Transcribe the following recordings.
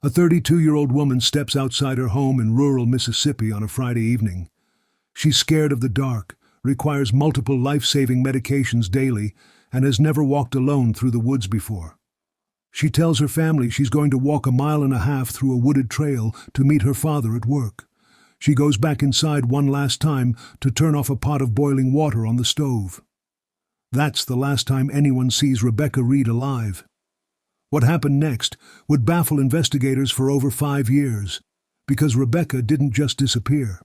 A 32-year-old woman steps outside her home in rural Mississippi on a Friday evening. She's scared of the dark, requires multiple life-saving medications daily, and has never walked alone through the woods before. She tells her family she's going to walk a mile and a half through a wooded trail to meet her father at work. She goes back inside one last time to turn off a pot of boiling water on the stove. That's the last time anyone sees Rebecca Reid alive. What happened next would baffle investigators for over 5 years, because Rebecca didn't just disappear.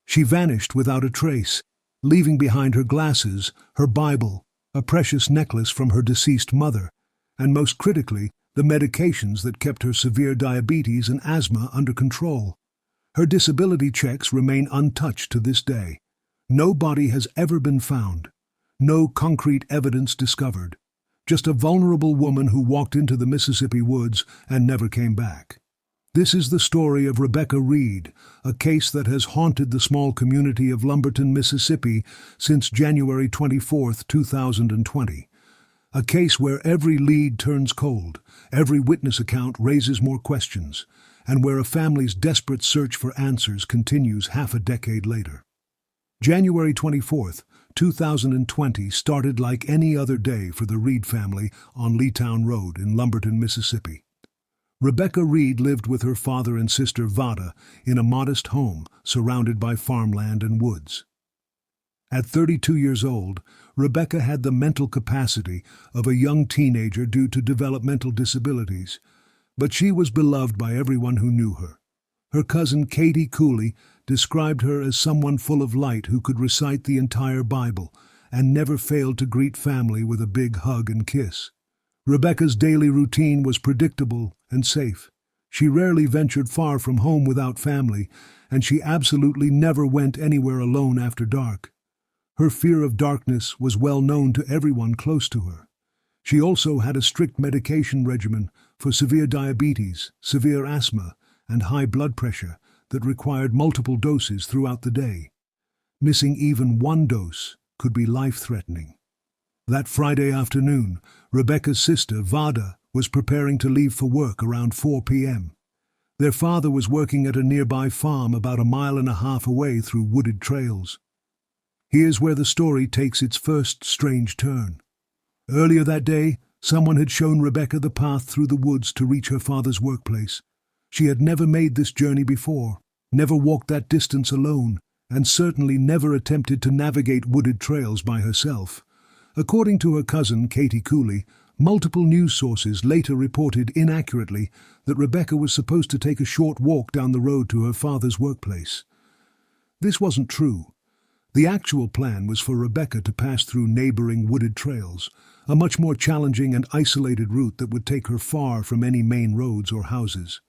She vanished without a trace, leaving behind her glasses, her Bible, a precious necklace from her deceased mother, and most critically, the medications that kept her severe diabetes and asthma under control. Her disability checks remain untouched to this day. No body has ever been found. No concrete evidence discovered. Just a vulnerable woman who walked into the Mississippi woods and never came back. This is the story of Rebecca Reid, a case that has haunted the small community of Lumberton, Mississippi since January 24, 2020. A case where every lead turns cold, every witness account raises more questions, and where a family's desperate search for answers continues half a decade later. January 24, 2020 started like any other day for the Reid family on Leetown Road in Lumberton, Mississippi. Rebecca Reid lived with her father and sister Vada in a modest home surrounded by farmland and woods. At 32 years old, Rebecca had the mental capacity of a young teenager due to developmental disabilities, but she was beloved by everyone who knew her. Her cousin Katie Cooley described her as someone full of light who could recite the entire Bible and never failed to greet family with a big hug and kiss. Rebecca's daily routine was predictable and safe. She rarely ventured far from home without family, and she absolutely never went anywhere alone after dark. Her fear of darkness was well known to everyone close to her. She also had a strict medication regimen for severe diabetes, severe asthma, and high blood pressure that required multiple doses throughout the day. Missing even one dose could be life-threatening. That Friday afternoon, Rebecca's sister, Vada, was preparing to leave for work around 4 p.m. Their father was working at a nearby farm about a mile and a half away through wooded trails. Here's where the story takes its first strange turn. Earlier that day, someone had shown Rebecca the path through the woods to reach her father's workplace. She had never made this journey before, never walked that distance alone, and certainly never attempted to navigate wooded trails by herself. According to her cousin, Katie Cooley, multiple news sources later reported inaccurately that Rebecca was supposed to take a short walk down the road to her father's workplace. This wasn't true. The actual plan was for Rebecca to pass through neighboring wooded trails, a much more challenging and isolated route that would take her far from any main roads or houses.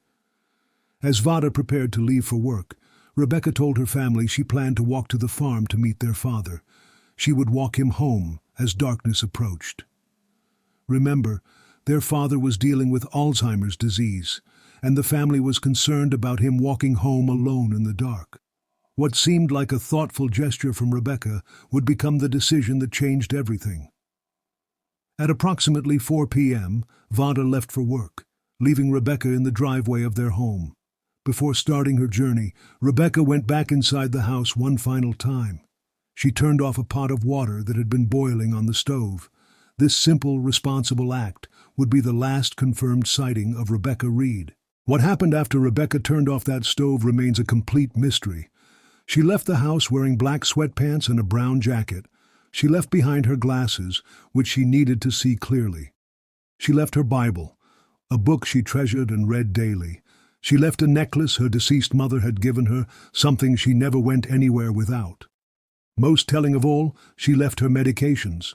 As Vada prepared to leave for work, Rebecca told her family she planned to walk to the farm to meet their father. She would walk him home as darkness approached. Remember, their father was dealing with Alzheimer's disease, and the family was concerned about him walking home alone in the dark. What seemed like a thoughtful gesture from Rebecca would become the decision that changed everything. At approximately 4 p.m., Vada left for work, leaving Rebecca in the driveway of their home. Before starting her journey, Rebecca went back inside the house one final time. She turned off a pot of water that had been boiling on the stove. This simple, responsible act would be the last confirmed sighting of Rebecca Reid. What happened after Rebecca turned off that stove remains a complete mystery. She left the house wearing black sweatpants and a brown jacket. She left behind her glasses, which she needed to see clearly. She left her Bible, a book she treasured and read daily. She left a necklace her deceased mother had given her, something she never went anywhere without. Most telling of all, she left her medications.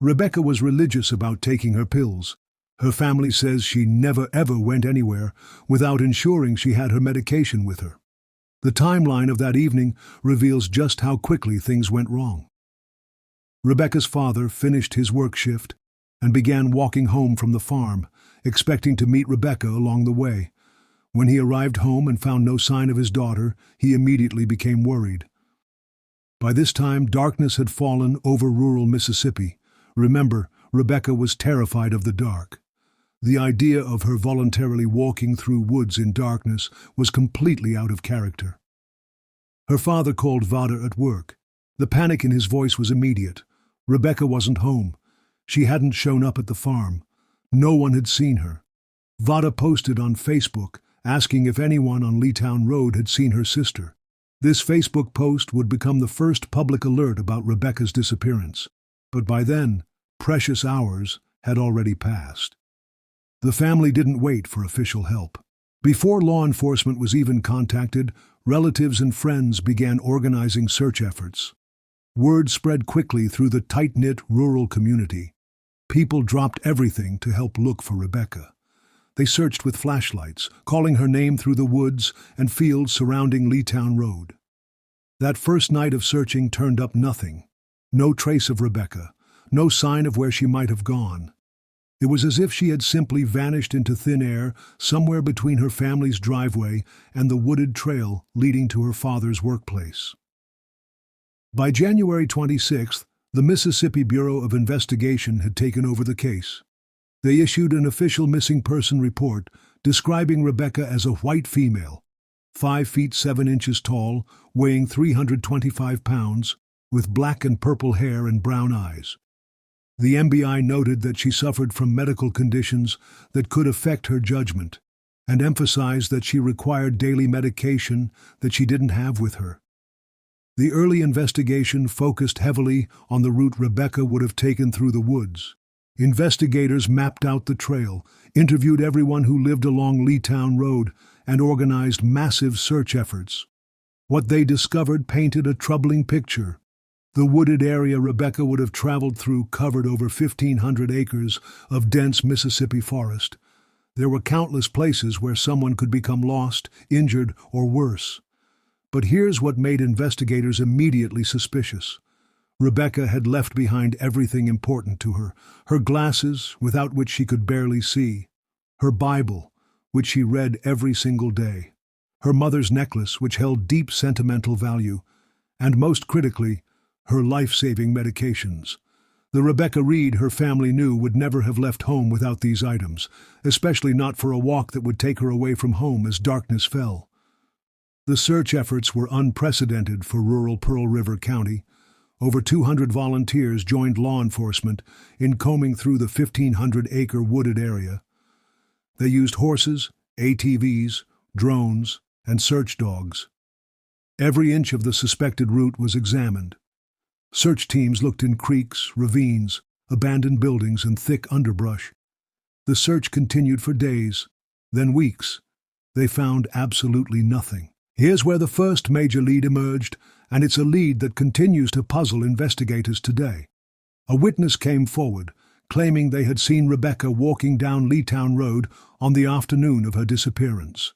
Rebecca was religious about taking her pills. Her family says she never ever went anywhere without ensuring she had her medication with her. The timeline of that evening reveals just how quickly things went wrong. Rebecca's father finished his work shift and began walking home from the farm, expecting to meet Rebecca along the way. When he arrived home and found no sign of his daughter, he immediately became worried. By this time, darkness had fallen over rural Mississippi. Remember, Rebecca was terrified of the dark. The idea of her voluntarily walking through woods in darkness was completely out of character. Her father called Vada at work. The panic in his voice was immediate. Rebecca wasn't home. She hadn't shown up at the farm. No one had seen her. Vada posted on Facebook, asking if anyone on Leetown Road had seen her sister. This Facebook post would become the first public alert about Rebecca's disappearance. But by then, precious hours had already passed. The family didn't wait for official help. Before law enforcement was even contacted, relatives and friends began organizing search efforts. Word spread quickly through the tight-knit rural community. People dropped everything to help look for Rebecca. They searched with flashlights, calling her name through the woods and fields surrounding Leetown Road. That first night of searching turned up nothing. No trace of Rebecca, no sign of where she might have gone. It was as if she had simply vanished into thin air somewhere between her family's driveway and the wooded trail leading to her father's workplace. By January 26th, the Mississippi Bureau of Investigation had taken over the case. They issued an official missing person report describing Rebecca as a white female, 5 feet 7 inches tall, weighing 325 pounds, with black and purple hair and brown eyes. The MBI noted that she suffered from medical conditions that could affect her judgment, and emphasized that she required daily medication that she didn't have with her. The early investigation focused heavily on the route Rebecca would have taken through the woods. Investigators mapped out the trail, interviewed everyone who lived along Leetown Road, and organized massive search efforts. What they discovered painted a troubling picture. The wooded area Rebecca would have traveled through covered over 1,500 acres of dense Mississippi forest. There were countless places where someone could become lost, injured, or worse. But here's what made investigators immediately suspicious. Rebecca had left behind everything important to her: her glasses, without which she could barely see; her Bible, which she read every single day; her mother's necklace, which held deep sentimental value; and most critically, her life-saving medications. The Rebecca Reid her family knew would never have left home without these items, especially not for a walk that would take her away from home as darkness fell. The search efforts were unprecedented for rural Pearl River County. Over 200 volunteers joined law enforcement in combing through the 1,500-acre wooded area. They used horses, ATVs, drones, and search dogs. Every inch of the suspected route was examined. Search teams looked in creeks, ravines, abandoned buildings, and thick underbrush. The search continued for days, then weeks. They found absolutely nothing. Here's where the first major lead emerged, and it's a lead that continues to puzzle investigators today. A witness came forward, claiming they had seen Rebecca walking down Leetown Road on the afternoon of her disappearance.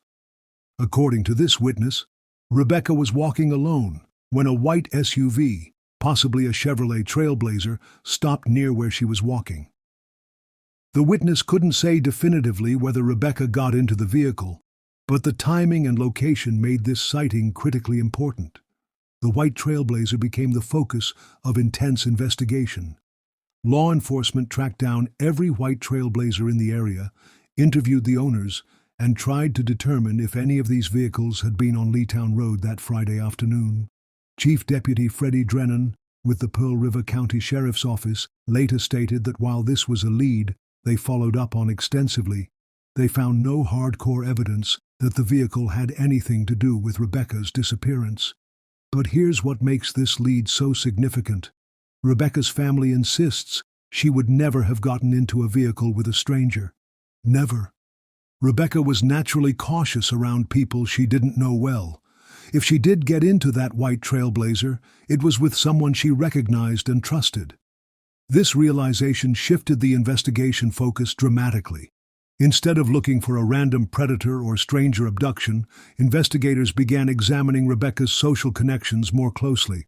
According to this witness, Rebecca was walking alone when a white SUV, possibly a Chevrolet Trailblazer, stopped near where she was walking. The witness couldn't say definitively whether Rebecca got into the vehicle, but the timing and location made this sighting critically important. The white Trailblazer became the focus of intense investigation. Law enforcement tracked down every white Trailblazer in the area, interviewed the owners, and tried to determine if any of these vehicles had been on Leetown Road that Friday afternoon. Chief Deputy Freddie Drennan, with the Pearl River County Sheriff's Office, later stated that while this was a lead they followed up on extensively, they found no hardcore evidence that the vehicle had anything to do with Rebecca's disappearance. But here's what makes this lead so significant. Rebecca's family insists she would never have gotten into a vehicle with a stranger. Never. Rebecca was naturally cautious around people she didn't know well. If she did get into that white Trailblazer, it was with someone she recognized and trusted. This realization shifted the investigation focus dramatically. Instead of looking for a random predator or stranger abduction, investigators began examining Rebecca's social connections more closely.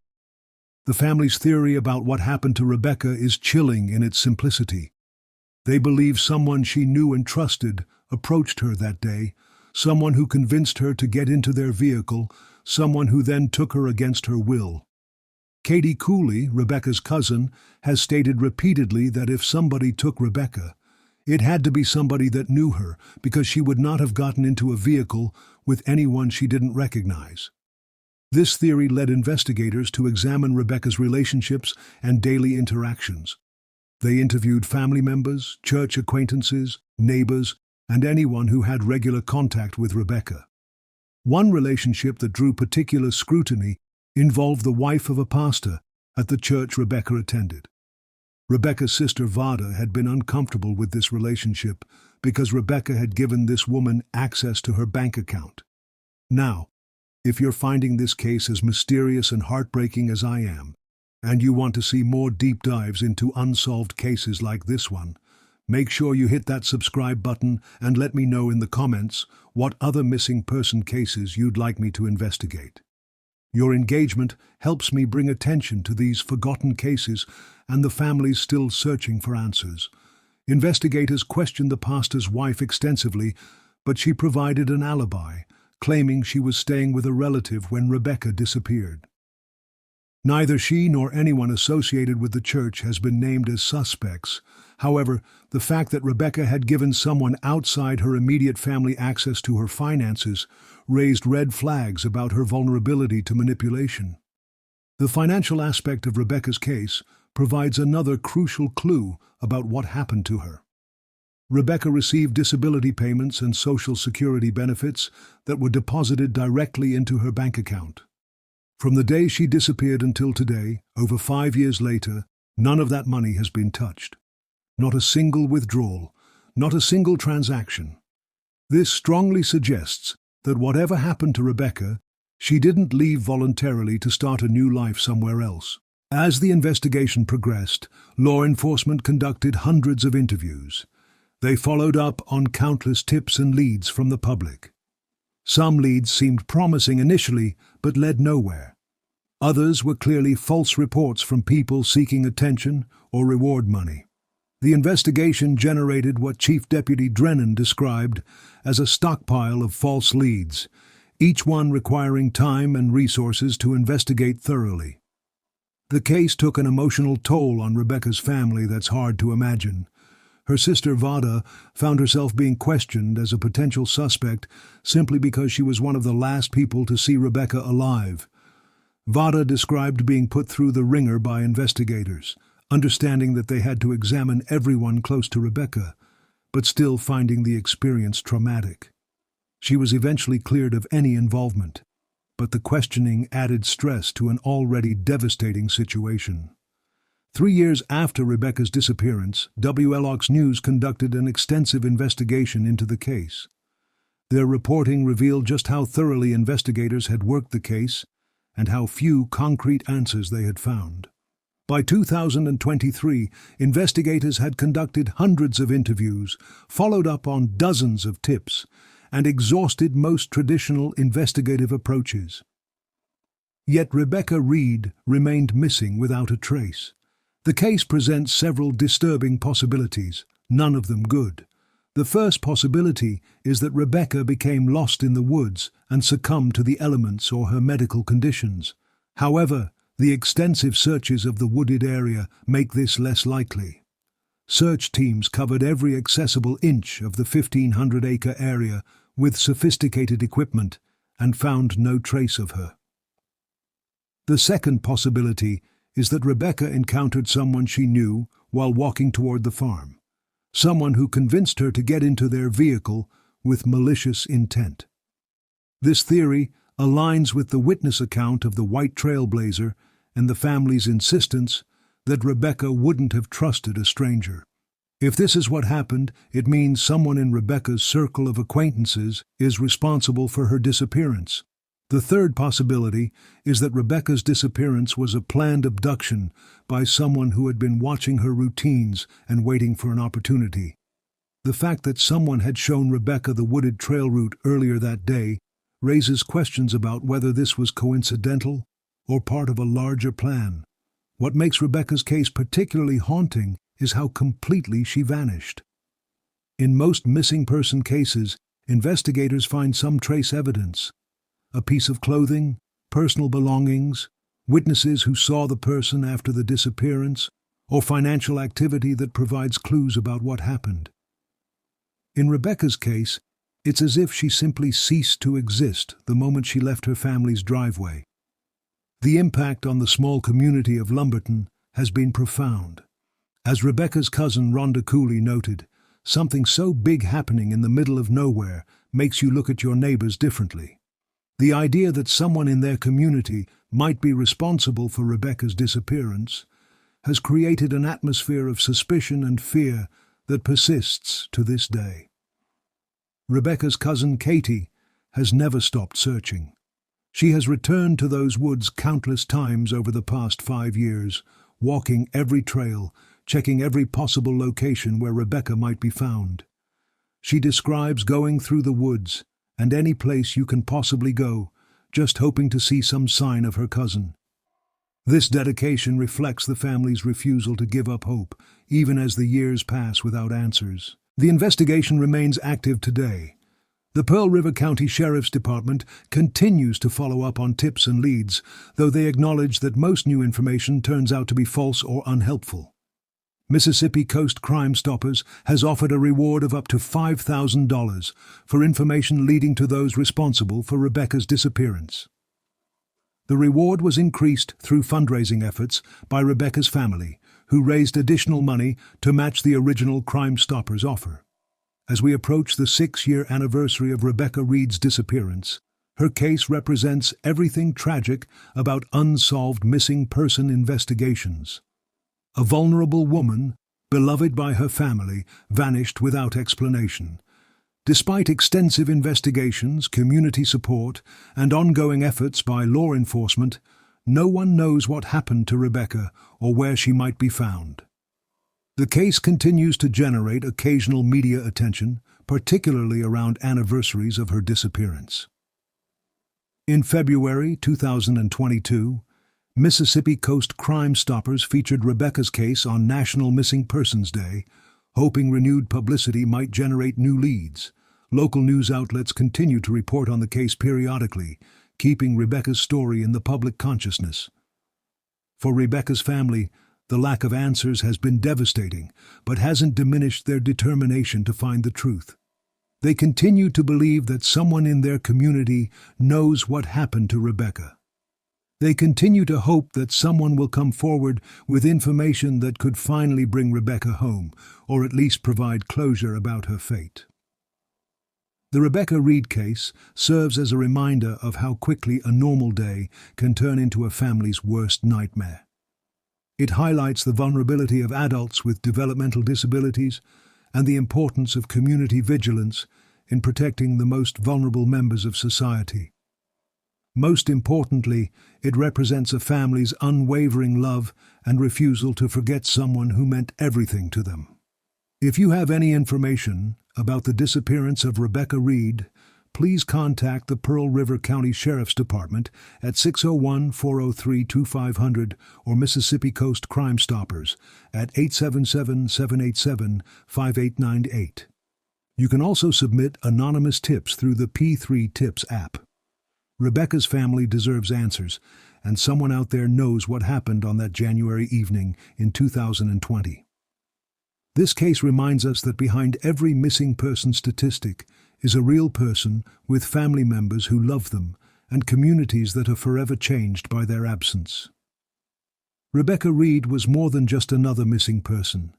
The family's theory about what happened to Rebecca is chilling in its simplicity. They believe someone she knew and trusted approached her that day, someone who convinced her to get into their vehicle, someone who then took her against her will. Katie Cooley, Rebecca's cousin, has stated repeatedly that if somebody took Rebecca, It had to be somebody that knew her, because she would not have gotten into a vehicle with anyone she didn't recognize. This theory led investigators to examine Rebecca's relationships and daily interactions. They interviewed family members, church acquaintances, neighbors, and anyone who had regular contact with Rebecca. One relationship that drew particular scrutiny involved the wife of a pastor at the church Rebecca attended. Rebecca's sister Vada had been uncomfortable with this relationship because Rebecca had given this woman access to her bank account. Now, if you're finding this case as mysterious and heartbreaking as I am, and you want to see more deep dives into unsolved cases like this one, make sure you hit that subscribe button and let me know in the comments what other missing person cases you'd like me to investigate. Your engagement helps me bring attention to these forgotten cases and the families still searching for answers. Investigators questioned the pastor's wife extensively, but she provided an alibi, claiming she was staying with a relative when Rebecca disappeared. Neither she nor anyone associated with the church has been named as suspects. However, the fact that Rebecca had given someone outside her immediate family access to her finances raised red flags about her vulnerability to manipulation. The financial aspect of Rebecca's case provides another crucial clue about what happened to her. Rebecca received disability payments and Social Security benefits that were deposited directly into her bank account. From the day she disappeared until today, over 5 years later, none of that money has been touched. Not a single withdrawal, not a single transaction. This strongly suggests that whatever happened to Rebecca, she didn't leave voluntarily to start a new life somewhere else. As the investigation progressed, law enforcement conducted hundreds of interviews. They followed up on countless tips and leads from the public. Some leads seemed promising initially, but led nowhere. Others were clearly false reports from people seeking attention or reward money. The investigation generated what Chief Deputy Drennan described as a stockpile of false leads, each one requiring time and resources to investigate thoroughly. The case took an emotional toll on Rebecca's family that's hard to imagine. Her sister Vada found herself being questioned as a potential suspect simply because she was one of the last people to see Rebecca alive. Vada described being put through the ringer by investigators, understanding that they had to examine everyone close to Rebecca, but still finding the experience traumatic. She was eventually cleared of any involvement, but the questioning added stress to an already devastating situation. 3 years after Rebecca's disappearance, WLOX News conducted an extensive investigation into the case. Their reporting revealed just how thoroughly investigators had worked the case and how few concrete answers they had found. By 2023, investigators had conducted hundreds of interviews, followed up on dozens of tips, and exhausted most traditional investigative approaches. Yet Rebecca Reid remained missing without a trace. The case presents several disturbing possibilities, none of them good. The first possibility is that Rebecca became lost in the woods and succumbed to the elements or her medical conditions. However, the extensive searches of the wooded area make this less likely. Search teams covered every accessible inch of the 1,500-acre area with sophisticated equipment and found no trace of her. The second possibility is that Rebecca encountered someone she knew while walking toward the farm, someone who convinced her to get into their vehicle with malicious intent. This theory aligns with the witness account of the white trailblazer and the family's insistence that Rebecca wouldn't have trusted a stranger. If this is what happened, it means someone in Rebecca's circle of acquaintances is responsible for her disappearance. The third possibility is that Rebecca's disappearance was a planned abduction by someone who had been watching her routines and waiting for an opportunity. The fact that someone had shown Rebecca the wooded trail route earlier that day raises questions about whether this was coincidental or part of a larger plan. What makes Rebecca's case particularly haunting is how completely she vanished. In most missing person cases, investigators find some trace evidence. A piece of clothing, personal belongings, witnesses who saw the person after the disappearance, or financial activity that provides clues about what happened. In Rebecca's case, it's as if she simply ceased to exist the moment she left her family's driveway. The impact on the small community of Lumberton has been profound. As Rebecca's cousin Rhonda Cooley noted, something so big happening in the middle of nowhere makes you look at your neighbors differently. The idea that someone in their community might be responsible for Rebecca's disappearance has created an atmosphere of suspicion and fear that persists to this day. Rebecca's cousin Katie has never stopped searching. She has returned to those woods countless times over the past 5 years, walking every trail, checking every possible location where Rebecca might be found. She describes going through the woods and any place you can possibly go, just hoping to see some sign of her cousin. This dedication reflects the family's refusal to give up hope, even as the years pass without answers. The investigation remains active today. The Pearl River County Sheriff's Department continues to follow up on tips and leads, though they acknowledge that most new information turns out to be false or unhelpful. Mississippi Coast Crime Stoppers has offered a reward of up to $5,000 for information leading to those responsible for Rebecca's disappearance. The reward was increased through fundraising efforts by Rebecca's family, who raised additional money to match the original Crime Stoppers offer. As we approach the 6-year anniversary of Rebecca Reid's disappearance, her case represents everything tragic about unsolved missing person investigations. A vulnerable woman, beloved by her family, vanished without explanation. Despite extensive investigations, community support, and ongoing efforts by law enforcement, no one knows what happened to Rebecca or where she might be found. The case continues to generate occasional media attention, particularly around anniversaries of her disappearance. In February 2022, Mississippi Coast Crime Stoppers featured Rebecca's case on National Missing Persons Day, hoping renewed publicity might generate new leads. Local news outlets continue to report on the case periodically, keeping Rebecca's story in the public consciousness. For Rebecca's family, the lack of answers has been devastating, but hasn't diminished their determination to find the truth. They continue to believe that someone in their community knows what happened to Rebecca. They continue to hope that someone will come forward with information that could finally bring Rebecca home, or at least provide closure about her fate. The Rebecca Reid case serves as a reminder of how quickly a normal day can turn into a family's worst nightmare. It highlights the vulnerability of adults with developmental disabilities and the importance of community vigilance in protecting the most vulnerable members of society. Most importantly, it represents a family's unwavering love and refusal to forget someone who meant everything to them. If you have any information about the disappearance of Rebecca Reid, please contact the Pearl River County Sheriff's Department at 601-403-2500 or Mississippi Coast Crime Stoppers at 877-787-5898. You can also submit anonymous tips through the P3 Tips app. Rebecca's family deserves answers, and someone out there knows what happened on that January evening in 2020. This case reminds us that behind every missing person statistic is a real person with family members who love them and communities that are forever changed by their absence. Rebecca Reid was more than just another missing person.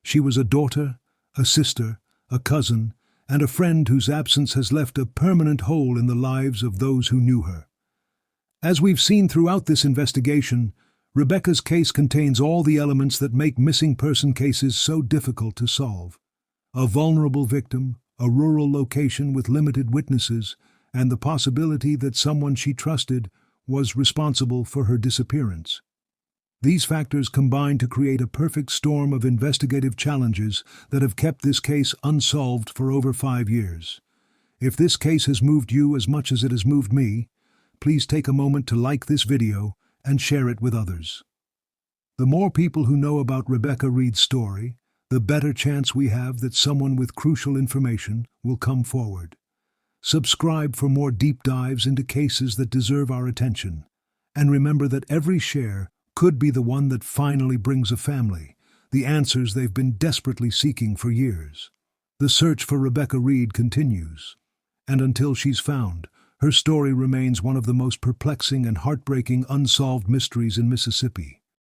She was a daughter, a sister, a cousin, and a friend whose absence has left a permanent hole in the lives of those who knew her. As we've seen throughout this investigation, Rebecca's case contains all the elements that make missing person cases so difficult to solve. A vulnerable victim, a rural location with limited witnesses, and the possibility that someone she trusted was responsible for her disappearance. These factors combine to create a perfect storm of investigative challenges that have kept this case unsolved for over 5 years. If this case has moved you as much as it has moved me, please take a moment to like this video and share it with others. The more people who know about Rebecca Reid's story, the better chance we have that someone with crucial information will come forward. Subscribe for more deep dives into cases that deserve our attention. And remember that every share could be the one that finally brings a family the answers they've been desperately seeking for years. The search for Rebecca Reid continues, and until she's found, her story remains one of the most perplexing and heartbreaking unsolved mysteries in Mississippi.